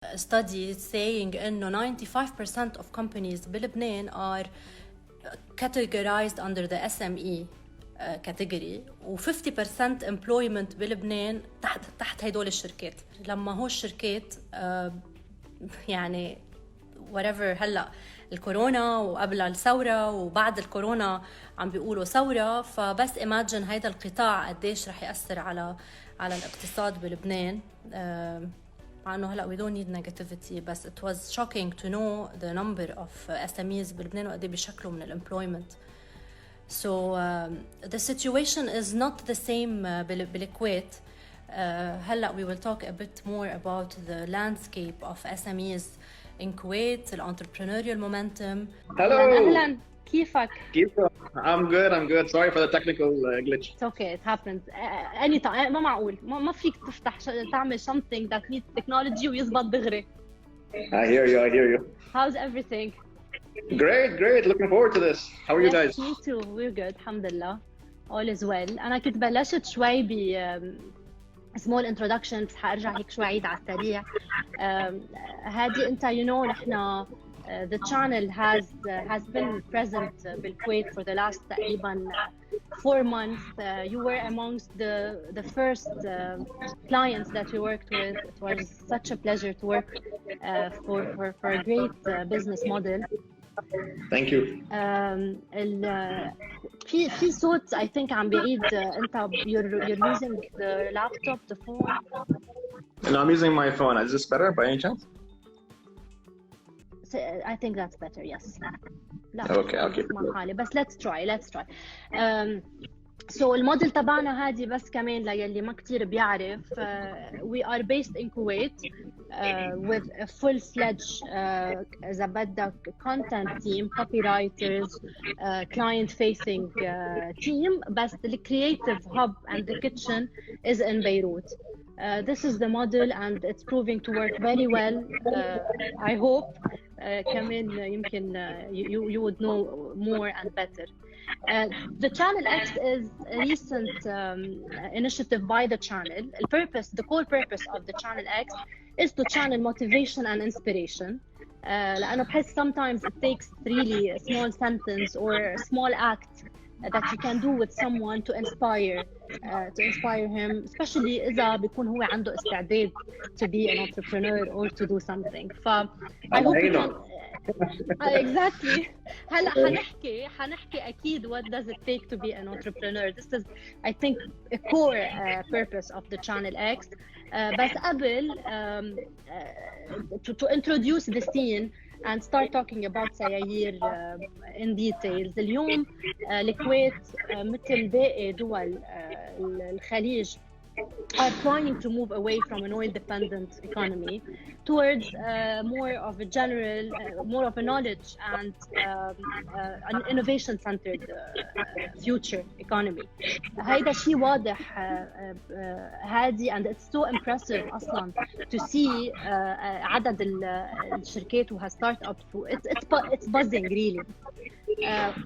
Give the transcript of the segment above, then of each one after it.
study saying إنه 95% of companies بلبنان are categorized under the SME category و 50% employment بلبنان تحت هدول الشركات. لما هو الشركات يعني whatever هلأ الكورونا وقبل الثورة وبعد الكورونا عم بيقولوا ثورة، فبس imagine هيدا القطاع قديش رح يأثر على الاقتصاد بلبنان. مع انه هلا we don't need negativity بس it was shocking to know the number of SMEs بلبنان وقد ايه بيشكلوا من الemployment. So the situation is not the same بالكويت. هلا we will talk a bit more about the landscape of SMEs in Kuwait, the entrepreneurial momentum. Hello. أهلاً. كيفك؟ I'm good. Sorry for the technical glitch. It's okay, it happens. anytime. ما معقول. ما فيك تفتح تعمل something that needs technology ويزبط دغري. I hear you. How's everything? Great. Looking forward to this. How are you guys? Me too. We're good. الحمد لله. All is well. أنا كنت بلشت شوي small introduction بس حأرجع هيك شوي عيد على السريع. هادي أنت نحن the channel has been present بالكويت for the last تقريبا 4 months. You were amongst the first clients that we worked with. It was such a pleasure to work for a great business model. Thank you. في صوت I think عم بعيد. أنت you're using the laptop, the phone. No, I'm using my phone. Is this better by any chance? I think that's better, yes. Okay, I'll keep it. حالي بس let's try. So الموديل تبعنا هادي بس كمان للي ما كتير بيعرف. We are based in Kuwait with a full-fledged إذا بدك content team, copywriters, client-facing team. بس the creative hub and the kitchen is in Beirut. This is the model and it's proving to work very well. I hope كمان يمكن you would know more and better. The Channel X is a recent initiative by the channel. The core purpose of the Channel X is to channel motivation and inspiration. لأنه بحس sometimes it takes really a small sentence or a small act that you can do with someone to inspire him, especially إذا بيكون هو عنده استعداد to be an entrepreneur or to do something. I hope you can. Exactly. هلا حنحكي أكيد what does it take to be an entrepreneur. This is I think a core purpose of the Channel X. بس قبل to introduce the scene and start talking about Seyaeer in details. اليوم الكويت مثل باقي دول الخليج are trying to move away from an oil-dependent economy towards more of a general, more of a knowledge and an innovation-centered future economy. هيدا شيء واضح هادي and it's so impressive أصلاً to see عدد الشركات وها start ups. It's buzzing really.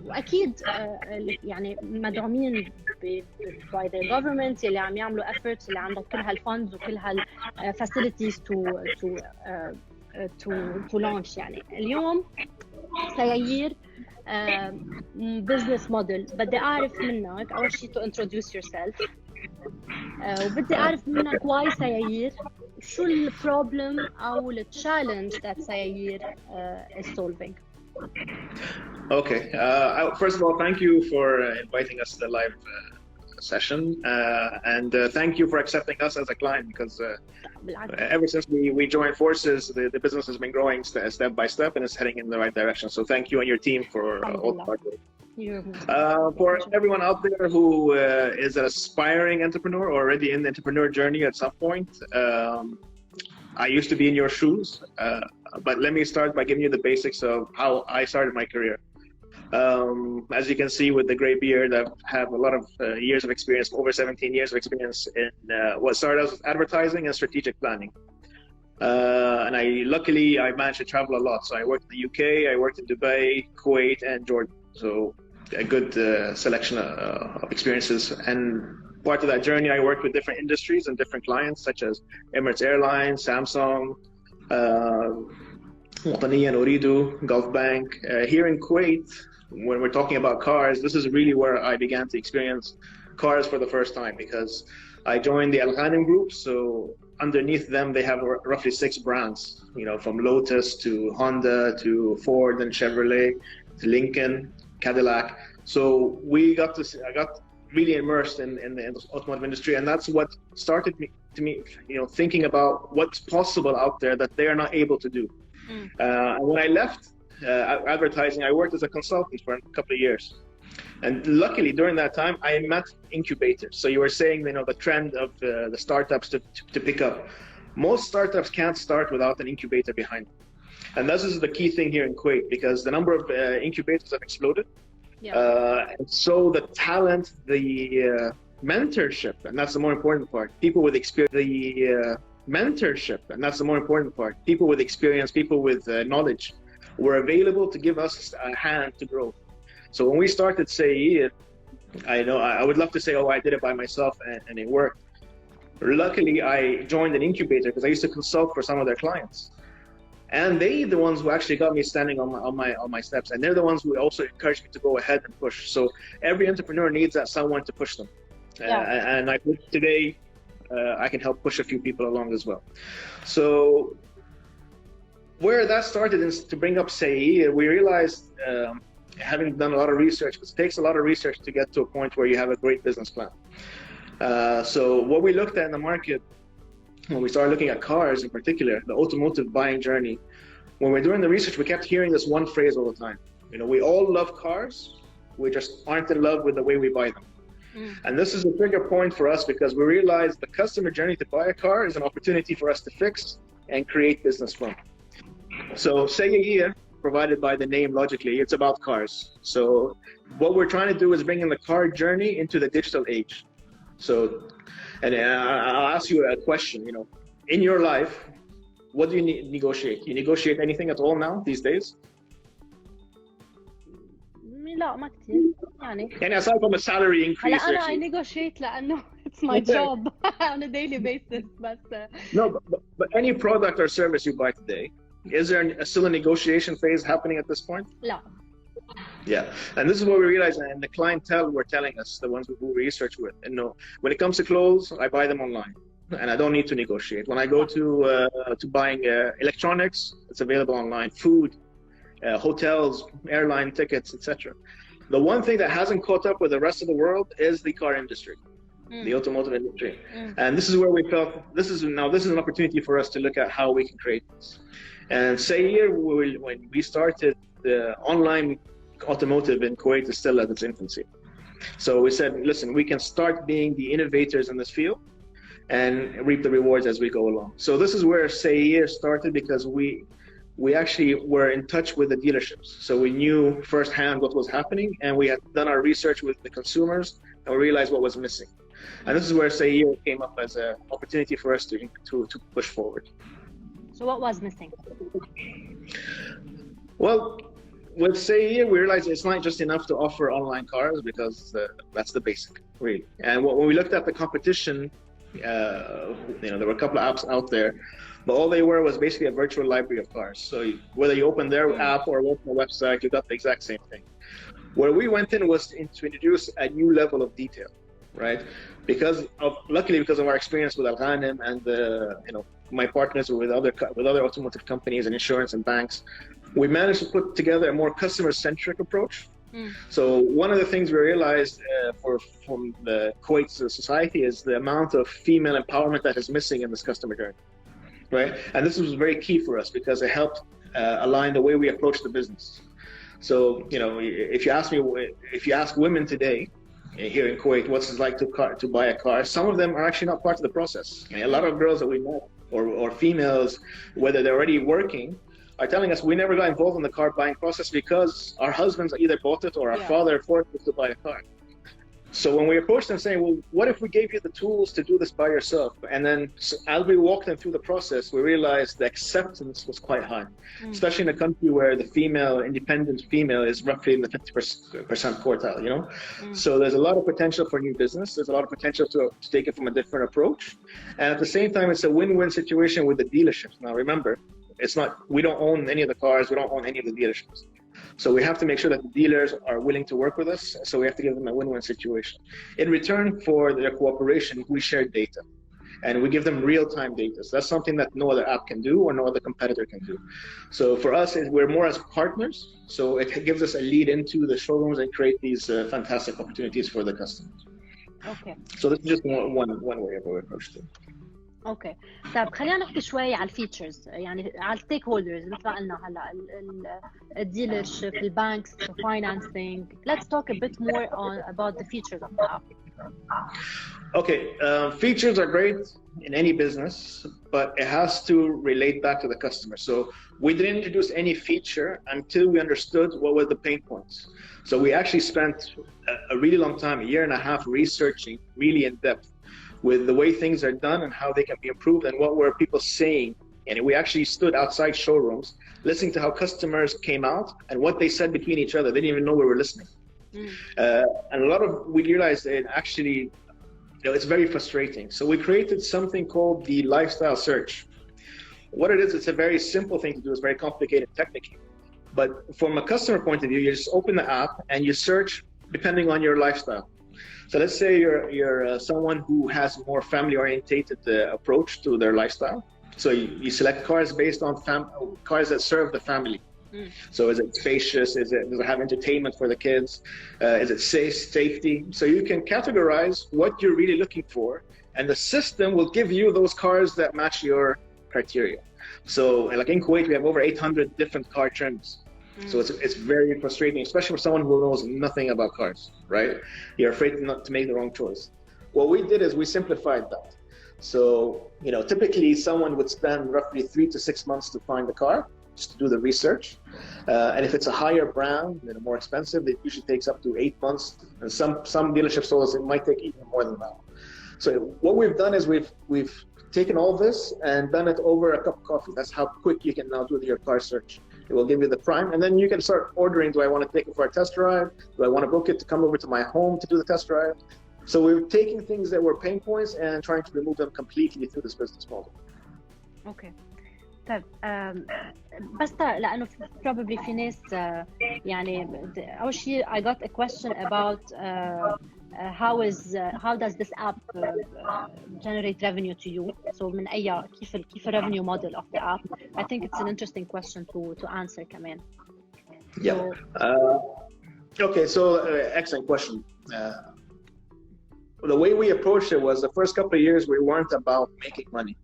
وأكيد يعني مدعومين by the government اللي عم يعملوا efforts اللي عندهم كل هالfunds وكل هالfacilities to launch. يعني اليوم سيايير business model. بدي أعرف منك أول شيء to introduce yourself. وبدي أعرف منك why سيايير. شو الproblem أو الchallenge that Seyaeer is solving? Okay. First of all, thank you for inviting us to the live session, and thank you for accepting us as a client because ever since we joined forces, the business has been growing step by step and it's heading in the right direction. So thank you and your team for all the hard work. For everyone out there who is an aspiring entrepreneur or already in the entrepreneur journey at some point, I used to be in your shoes, but let me start by giving you the basics of how I started my career. As you can see with the gray beard, I have a lot of years of experience, over 17 years of experience in what started as advertising and strategic planning. And luckily I managed to travel a lot. So I worked in the UK, I worked in Dubai, Kuwait, and Jordan. So a good selection of experiences. And part of that journey, I worked with different industries and different clients, such as Emirates Airlines, Samsung, وطنيا أريد, Gulf Bank. Here in Kuwait, when we're talking about cars, this is really where I began to experience cars for the first time, because I joined the Al Ghanim group. So underneath them, they have roughly 6 brands, you know, from Lotus to Honda to Ford and Chevrolet to Lincoln, Cadillac. So I got really immersed in the automotive industry, and that's what started me, you know, thinking about what's possible out there that they are not able to do. And when I left advertising, I worked as a consultant for a couple of years. And luckily, during that time, I met incubators. So you were saying, you know, the trend of the startups to pick up. Most startups can't start without an incubator behind them. And this is the key thing here in Kuwait, because the number of incubators have exploded. Yeah. And so the talent, the mentorship, and that's the more important part. People with experience, the mentorship, and that's the more important part. People with experience, people with knowledge were available to give us a hand to grow. So when we started Seyaeer, I would love to say, oh, I did it by myself and it worked. Luckily, I joined an incubator because I used to consult for some of their clients. And they're the ones who actually got me standing on my steps. And they're the ones who also encouraged me to go ahead and push. So every entrepreneur needs that someone to push them. Yeah. And I hope today I can help push a few people along as well. So where that started is to bring up Seyaeer, we realized, having done a lot of research, because it takes a lot of research to get to a point where you have a great business plan. So what we looked at in the market, when we started looking at cars in particular, the automotive buying journey, when we're doing the research, we kept hearing this one phrase all the time. You know, we all love cars, we just aren't in love with the way we buy them. And this is a trigger point for us, because we realized the customer journey to buy a car is an opportunity for us to fix and create business from. So Seyayeer, provided by the name logically, it's about cars. So what we're trying to do is bring in the car journey into the digital age. So, and I'll ask you a question, you know, in your life, what do you negotiate? You negotiate anything at all now these days? لا ما كتير يعني aside from a salary increase. هلا أنا I negotiate لأنه it's my job on a daily basis. No, but any product or service you buy today, is there still a negotiation phase happening at this point? لا. Yeah, and this is what we realize, and the clientele were telling us, the ones who we research with, and no, when it comes to clothes, I buy them online, and I don't need to negotiate. When I go to buying electronics, it's available online. Food, hotels, airline tickets, etc. The one thing that hasn't caught up with the rest of the world is the car industry, the automotive industry, and this is where we felt this is an opportunity for us to look at how we can create this. And Seyaeer, when we started, the online automotive in Kuwait is still at its infancy. So we said, listen, we can start being the innovators in this field and reap the rewards as we go along. So this is where Seyaeer started, because we actually were in touch with the dealerships. So we knew firsthand what was happening, and we had done our research with the consumers, and we realized what was missing. And this is where Seyaeer came up as an opportunity for us to push forward. So what was missing? Well, with Seyaeer, we realized it's not just enough to offer online cars, because that's the basic, really. And when we looked at the competition, you know, there were a couple of apps out there, but all they were was basically a virtual library of cars. So whether you open their app or open the website, you got the exact same thing. Where we went in was to introduce a new level of detail, right? Luckily because of our experience with Al Ghanim and you know, my partners with other automotive companies and insurance and banks, we managed to put together a more customer-centric approach. So one of the things we realized from the Kuwait society is the amount of female empowerment that is missing in this customer journey, right? And this was very key for us, because it helped align the way we approach the business. So, you know, if you ask women today here in Kuwait what's it like to buy a car, some of them are actually not part of the process. I mean, a lot of girls that we know, or females, whether they're already working, are telling us we never got involved in the car buying process because our husbands either bought it or our father forced us to buy a car. So when we approached them saying, well, what if we gave you the tools to do this by yourself? And then as we walked them through the process, we realized the acceptance was quite high, especially in a country where the independent female is roughly in the 50% quartile, you know? So there's a lot of potential for new business. There's a lot of potential to take it from a different approach. And at the same time, it's a win-win situation with the dealerships. Now, remember, it's not, we don't own any of the cars, we don't own any of the dealerships. So we have to make sure that the dealers are willing to work with us. So we have to give them a win-win situation. In return for their cooperation, we share data. And we give them real-time data. So that's something that no other app can do or no other competitor can do. So for us, we're more as partners. So it gives us a lead into the showrooms and create these fantastic opportunities for the customers. Okay. So this is just one way of our approach to it. اوكي طيب خلينا نحكي شوي على الفيتشرز يعني على الستيك هولدرز مثل ما قلنا هلا الديلر شيب البانكس financing. Let's talk a bit more about the features of the app. Okay, features are great in any business, but it has to relate back to the customer. So we didn't introduce any feature until we understood what were the pain points. So we actually spent a really long time, a year and a half, researching really in depth with the way things are done and how they can be improved and what were people saying. And we actually stood outside showrooms listening to how customers came out and what they said between each other. They didn't even know we were listening. And we realized that actually, it's very frustrating. So we created something called the lifestyle search. What it is, it's a very simple thing to do. It's very complicated technically. But from a customer point of view, you just open the app and you search depending on your lifestyle. So let's say you're someone who has a more family-orientated approach to their lifestyle. So you select cars based on cars that serve the family. So is it spacious? Does it have entertainment for the kids? Is it safety? So you can categorize what you're really looking for, and the system will give you those cars that match your criteria. So like in Kuwait, we have over 800 different car trims. So it's very frustrating, especially for someone who knows nothing about cars, right? You're afraid not to make the wrong choice. What we did is we simplified that. So, typically someone would spend roughly 3 to 6 months to find the car, just to do the research. And if it's a higher brand and more expensive, it usually takes up to 8 months. And some dealerships told us it might take even more than that. So what we've done is we've taken all this and done it over a cup of coffee. That's how quick you can now do your car search. It will give you the prime, and then you can start ordering. Do I want to take it for a test drive? Do I want to book it to come over to my home to do the test drive? So we're taking things that were pain points and trying to remove them completely through this business model. Okay. طيب بس لأنه probably في ناس يعني أول شيء I got a question about how does this app generate revenue to you? So من أي كيف revenue model of the app? I think it's an interesting question to answer كمان. Yeah. Okay, so excellent question. The way we approached it was the first couple of years we weren't about making money.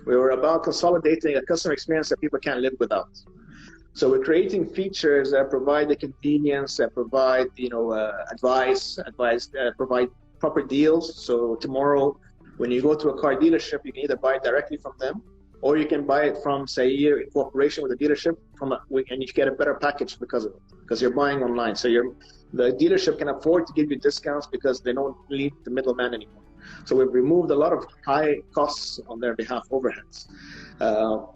We were about consolidating a customer experience that people can't live without. So we're creating features that provide the convenience, that provide advice, provide proper deals. So tomorrow, when you go to a car dealership, you can either buy it directly from them, or you can buy it from Seyaeer in cooperation with the dealership, and you get a better package because of it, because you're buying online. So the dealership can afford to give you discounts because they don't need the middleman anymore. So we've removed a lot of high costs on their behalf, overheads,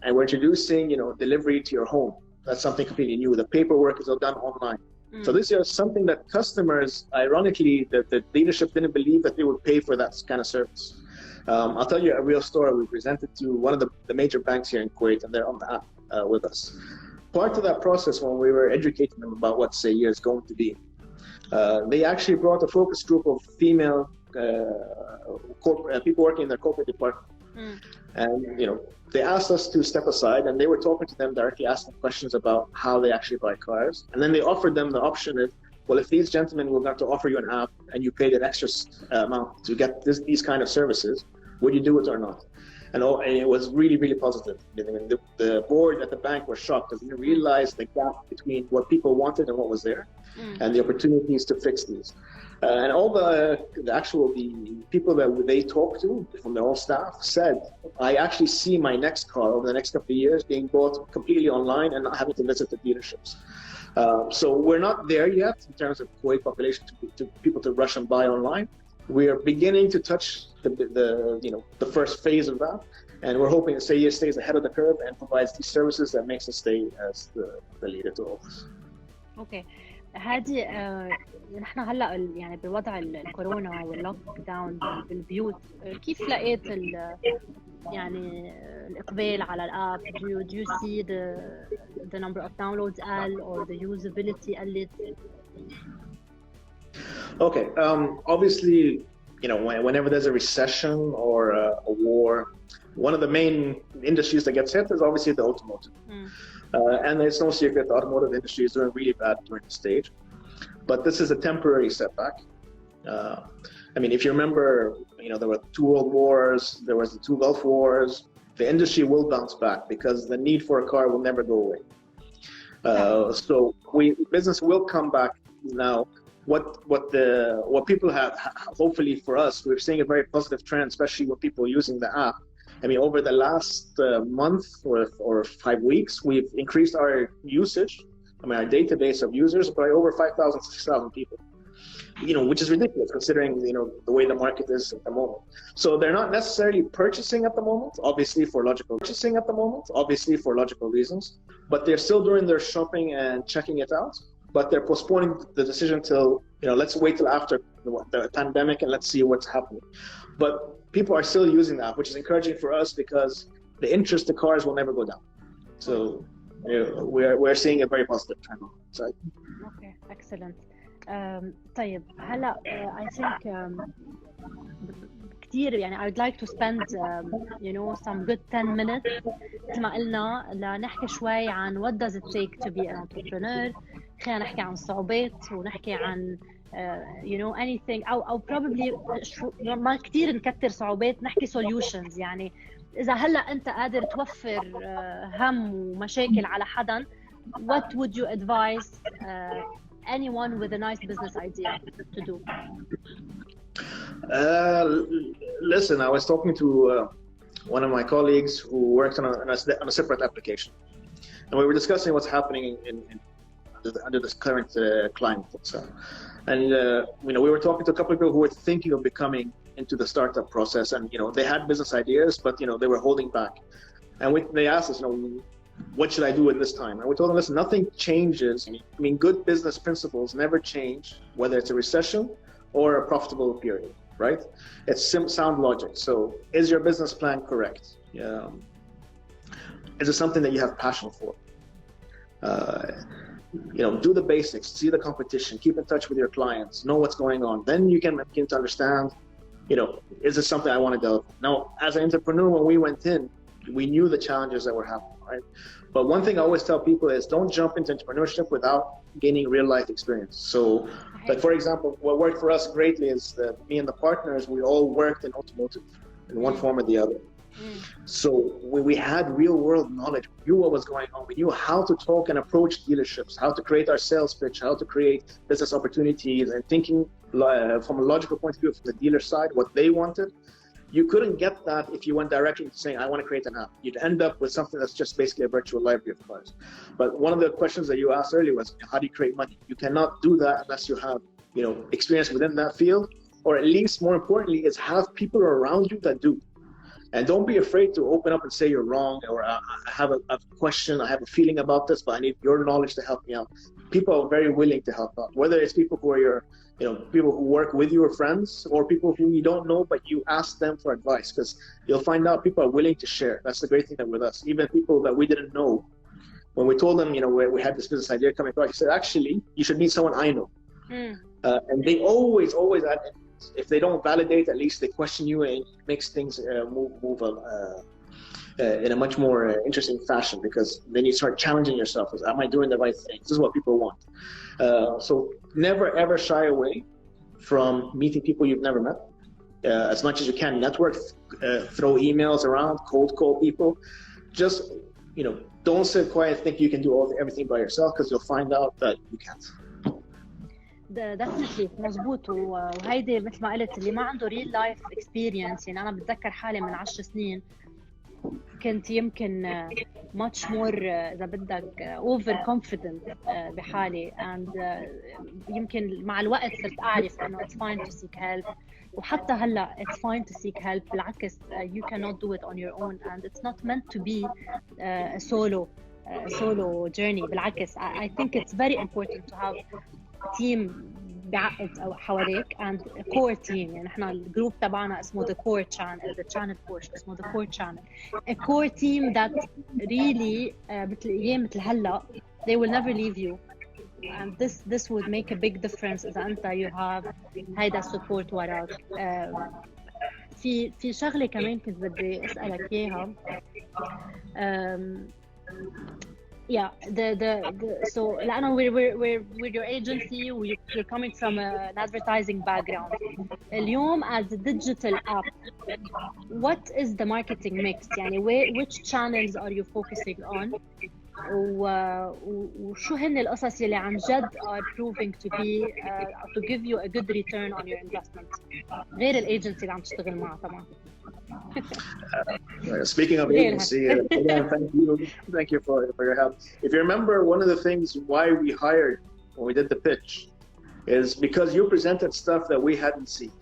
and we're introducing delivery to your home. That's something completely new. The paperwork is all done online. So this is something that customers, ironically, the dealership didn't believe that they would pay for that kind of service. I'll tell you a real story. We presented to one of the major banks here in Kuwait, and they're on the app with us. Part of that process, when we were educating them about what Seyaeer is going to be, they actually brought a focus group of female people working in their corporate department. And they asked us to step aside, and they were talking to them directly, asking questions about how they actually buy cars. And then they offered them the option of, well, if these gentlemen were going to offer you an app and you paid an extra amount to get these kind of services, would you do it or not? And it was really, really positive. The board at the bank were shocked because they realized the gap between what people wanted and what was there, and the opportunities to fix these. And all the people that they talked to from their own staff said, I actually see my next car over the next couple of years being bought completely online and not having to visit the dealerships. So we're not there yet in terms of Kuwait population to people to rush and buy online. We are beginning to touch the first phase of that, and we're hoping that Seyaeer stays ahead of the curve and provides these services that makes us stay as the leader to all this. Okay. هادي نحن هلا يعني بوضع الكورونا واللوك داون بالبيوت كيف لقيت يعني الإقبال على الآب؟ Do you see the number of downloads قل or the usability قلت؟ Okay, obviously, whenever there's a recession or a war, one of the main industries that gets hit is obviously the automotive. And it's no secret the automotive industry is doing really bad during the stage. But this is a temporary setback. I mean, if you remember, there were 2 world wars, there was the 2 Gulf Wars. The industry will bounce back because the need for a car will never go away. So business will come back now. What people have, hopefully for us, we're seeing a very positive trend, especially with people using the app. I mean, over the last month or 5 weeks, we've increased our usage. I mean, our database of users by over 5,000, 6,000 people. Which is ridiculous considering, the way the market is at the moment. So they're not necessarily purchasing at the moment, obviously for logical reasons, but they're still doing their shopping and checking it out. But they're postponing the decision till, let's wait till after the pandemic and let's see what's happening. But people are still using that, which is encouraging for us because the interest to cars will never go down. So we're seeing a very positive trend on that side. Okay, excellent. طيب هلا I think كتير يعني I would like to spend some good 10 minutes مثل ما قلنا لنحكي شوي عن what does it take to be an entrepreneur. خلينا نحكي عن الصعوبات ونحكي عن anything أو probably ما كتير نكتر صعوبات، نحكي solutions. يعني إذا هلا أنت قادر توفر هم ومشاكل على حدا, what would you advise anyone with a nice business idea to do? Listen, I was talking to one of my colleagues who works on a separate application, and we were discussing what's happening under this current climate. And we were talking to a couple of people who were thinking of becoming into the startup process, and they had business ideas, but they were holding back. And they asked us, what should I do in this time? And we told them, listen, nothing changes. I mean, good business principles never change, whether it's a recession or a profitable period, right? It's sound logic. So is your business plan correct? Is it something that you have passion for? Do the basics, see the competition, keep in touch with your clients, know what's going on. Then you can begin to understand, is this something I want to do? Now, as an entrepreneur, when we went in, we knew the challenges that were happening, right? But one thing I always tell people is don't jump into entrepreneurship without gaining real life experience. So, like for example, what worked for us greatly is that me and the partners, we all worked in automotive in one form or the other. So we had real world knowledge. We knew what was going on. We knew how to talk and approach dealerships, how to create our sales pitch, how to create business opportunities, and thinking from a logical point of view from the dealer side, what they wanted. You couldn't get that if you went directly to saying, I want to create an app. You'd end up with something that's just basically a virtual library of cars. But one of the questions that you asked earlier was, how do you create money? You cannot do that unless you have, experience within that field, or at least more importantly is have people around you that do. And don't be afraid to open up and say you're wrong, or I have a question, I have a feeling about this, but I need your knowledge to help me out. People are very willing to help out, whether it's people who are people who work with you or friends, or people who you don't know, but you ask them for advice, because you'll find out people are willing to share. That's the great thing with us. Even people that we didn't know, when we told them, we had this business idea coming across, he said, actually, you should meet someone I know. And they always add, if they don't validate, at least they question you, and it makes things move in a much more interesting fashion, because then you start challenging yourself. Am I doing the right thing? This is what people want. So never ever shy away from meeting people you've never met. As much as you can, network, throw emails around, cold call people. Just don't sit quiet and think you can do everything by yourself, because you'll find out that you can't. definitely مزبوط. وهيدي مثل ما قلت اللي ما عنده real life experience. يعني أنا بتذكر حالي من 10 سنين كنت يمكن much more إذا بدك over confident بحالي, and يمكن مع الوقت صرت أعرف إنه it's fine to seek help. وحتى هلا it's fine to seek help. بالعكس you cannot do it on your own, and it's not meant to be a solo journey. بالعكس I think it's very important to have team بيعقد أو حواليك and a core team. يعني احنا الجروب تبعنا اسمه the core channel, the channel portion اسمه the core channel, a core team that really مثل ايام مثل هلا they will never leave you, and this would make a big difference إذا أنت you have هيدا support وراك. في شغلة كمان كنت بدي أسألك إياها. Yeah, so لأنه we're your agency, you're coming from an advertising background. اليوم as a digital app, what is the marketing mix? يعني which channels are you focusing on? وشو هن القصص اللي عن جد are proving to give you a good return on your investment غير الايجنسي اللي عم تشتغل معها طبعا. Speaking of agency, again, thank you for your help. If you remember, one of the things why we hired when we did the pitch is because you presented stuff that we hadn't seen.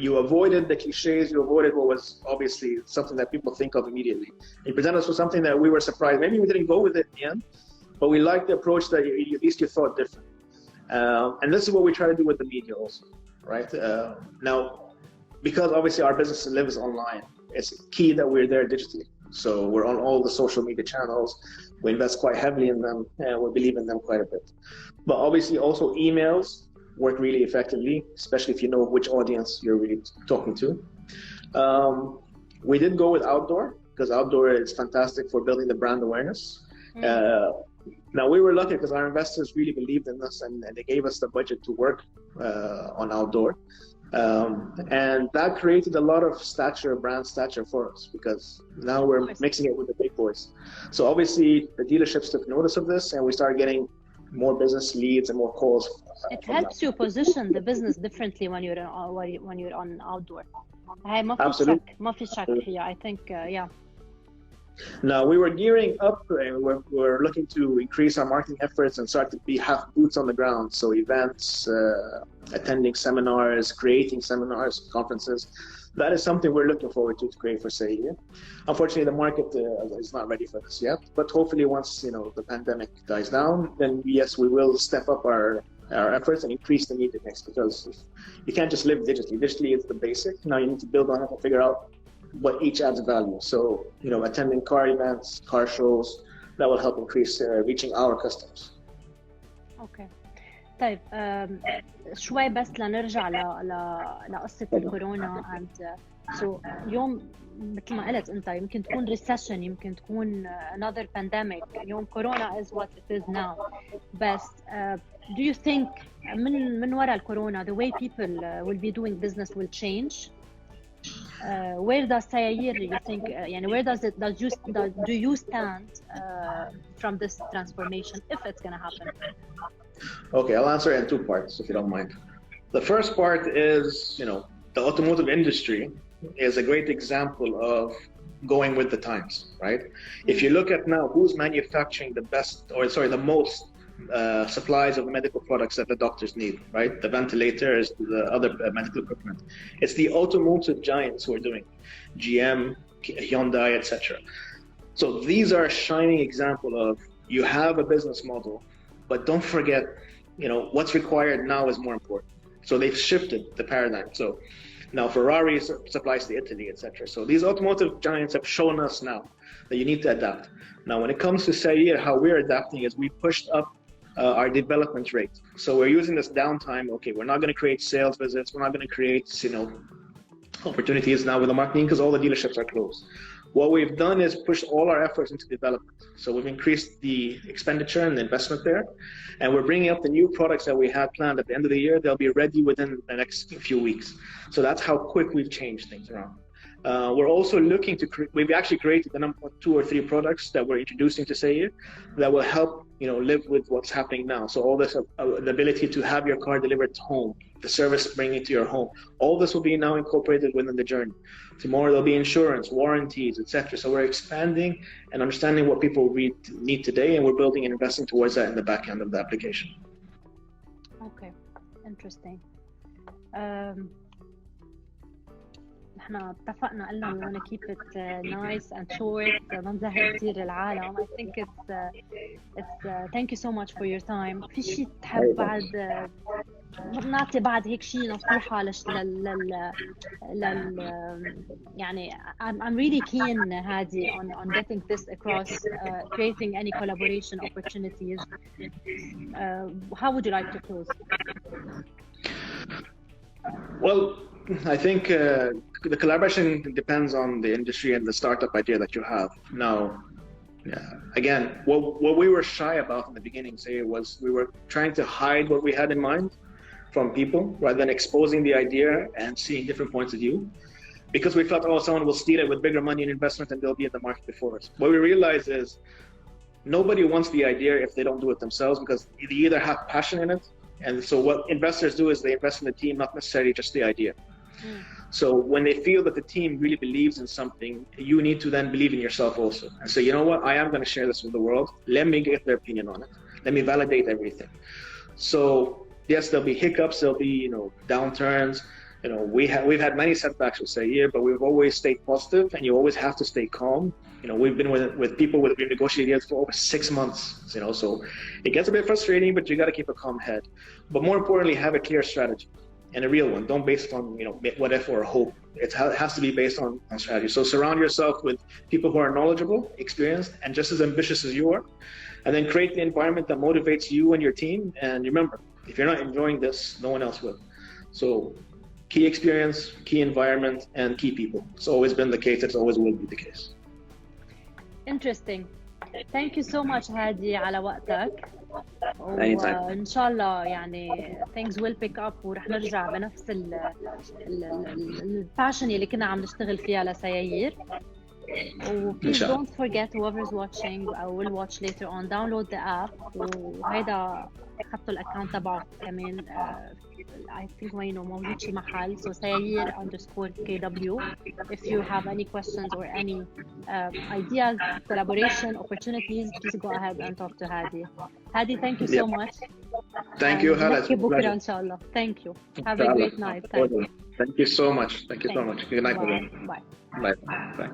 You avoided the cliches, you avoided what was obviously something that people think of immediately. You presented us with something that we were surprised. Maybe we didn't go with it in the end, but we liked the approach that at least you thought different. And this is what we try to do with the media also, right? Now, because obviously our business lives online, it's key that we're there digitally. So we're on all the social media channels. We invest quite heavily in them, and we believe in them quite a bit. But obviously also emails work really effectively, especially if you know which audience you're really talking to. We did go with outdoor because outdoor is fantastic for building the brand awareness. Now we were lucky because our investors really believed in us and they gave us the budget to work on outdoor. And that created a lot of brand stature for us because now we're mixing it with the big boys. So obviously the dealerships took notice of this and we started getting more business leads and more calls. It helps you position the business differently when you're on outdoor. هاي ما في شك فيها. I think yeah. Now we were gearing up and we're looking to increase our marketing efforts and start to have boots on the ground. So events, attending seminars, creating seminars, conferences. That is something we're looking forward to create for Seyaeer. Unfortunately, the market is not ready for this yet. But hopefully, once the pandemic dies down, then yes, we will step up our efforts and increase the media mix because you can't just live digitally. Digitally is the basic. Now you need to build on it and figure out what each adds value. So, attending car events, car shows, that will help increase reaching our customers. Okay. طيب شوي بس لنرجع لقصة الكورونا and so اليوم مثل ما قلت أنت يمكن تكون recession يمكن تكون another pandemic. اليوم كورونا is what it is now. بس do you think من وراء الكورونا the way people will be doing business will change? Where does Seyaeer, you think, where do you stand from this transformation if it's going to happen? Okay, I'll answer it in two parts if you don't mind. The first part is, the automotive industry is a great example of going with the times, right? If you look at now who's manufacturing the most supplies of medical products that the doctors need, right? The ventilators, the other medical equipment. It's the automotive giants who are doing GM, Hyundai, etc. So these are a shining example of you have a business model, but don't forget, what's required now is more important. So they've shifted the paradigm. So now Ferrari supplies to Italy, etc. So these automotive giants have shown us now that you need to adapt. Now, when it comes to Seyaeer, how we're adapting is we pushed up our development rate. So we're using this downtime. Okay, we're not going to create sales visits. We're not going to create, opportunities now with the marketing because all the dealerships are closed. What we've done is push all our efforts into development. So we've increased the expenditure and the investment there. And we're bringing up the new products that we had planned at the end of the year. They'll be ready within the next few weeks. So that's how quick we've changed things around. We're also looking to we've actually created the number 2 or 3 products that we're introducing to Seyaeer that will help live with what's happening now. So all this the ability to have your car delivered to home, the service bringing it to your home, all this will be now incorporated within the journey. Tomorrow there'll be insurance, warranties, etc. So we're expanding and understanding what people need today, and we're building and investing towards that in the back end of the application. Okay, interesting. احنا اتفقنا قلنا we want to keep it nice and short ما نزهق كثير العالم. I think it's thank you so much for your time. في شيء تحب بعد نعطي بعد هيك شيء نصيحة يعني I'm really keen Hadi on getting this across, creating any collaboration opportunities. How would you like to close? Well, I think the collaboration depends on the industry and the startup idea that you have. Now, again, what we were shy about in the beginning, was we were trying to hide what we had in mind from people rather than exposing the idea and seeing different points of view, because we felt, oh, someone will steal it with bigger money and investment and they'll be in the market before us. What we realized is nobody wants the idea if they don't do it themselves, because they either have passion in it, and so what investors do is they invest in the team, not necessarily just the idea. So when they feel that the team really believes in something, you need to then believe in yourself also and say, you know what, I am going to share this with the world. Let me get their opinion on it. Let me validate everything. So yes, there'll be hiccups, there'll be, downturns. We've had many setbacks with Seyaeer, but we've always stayed positive, and you always have to stay calm. We've been with people we've negotiated for over 6 months, so it gets a bit frustrating, but you got to keep a calm head. But more importantly, have a clear strategy and a real one. Don't base it on, what if or hope. It has to be based on strategy. So surround yourself with people who are knowledgeable, experienced, and just as ambitious as you are. And then create the environment that motivates you and your team. And remember, if you're not enjoying this, no one else will. So key experience, key environment, and key people. It's always been the case. It always will be the case. Interesting. Thank you so much هادي على وقتك. وإن شاء الله يعني things will pick up ورح نرجع بنفس الباشن اللي كنا عم نشتغل فيها لسيايير. Please don't forget whoever's watching or will watch later on, download the app. وهيدا حطوا الاكونت تبعه كمان. I think موجود شي محل, so Seyayeer_KW. If you have any questions or any ideas, collaboration opportunities, please go ahead and talk to Hadi. Hadi, thank you so much. Thank you, Hala. بكرة إن شاء الله. Thank you. Have a great night. Thank you so much. Thank you so much. Good night. Bye. Bye. Bye.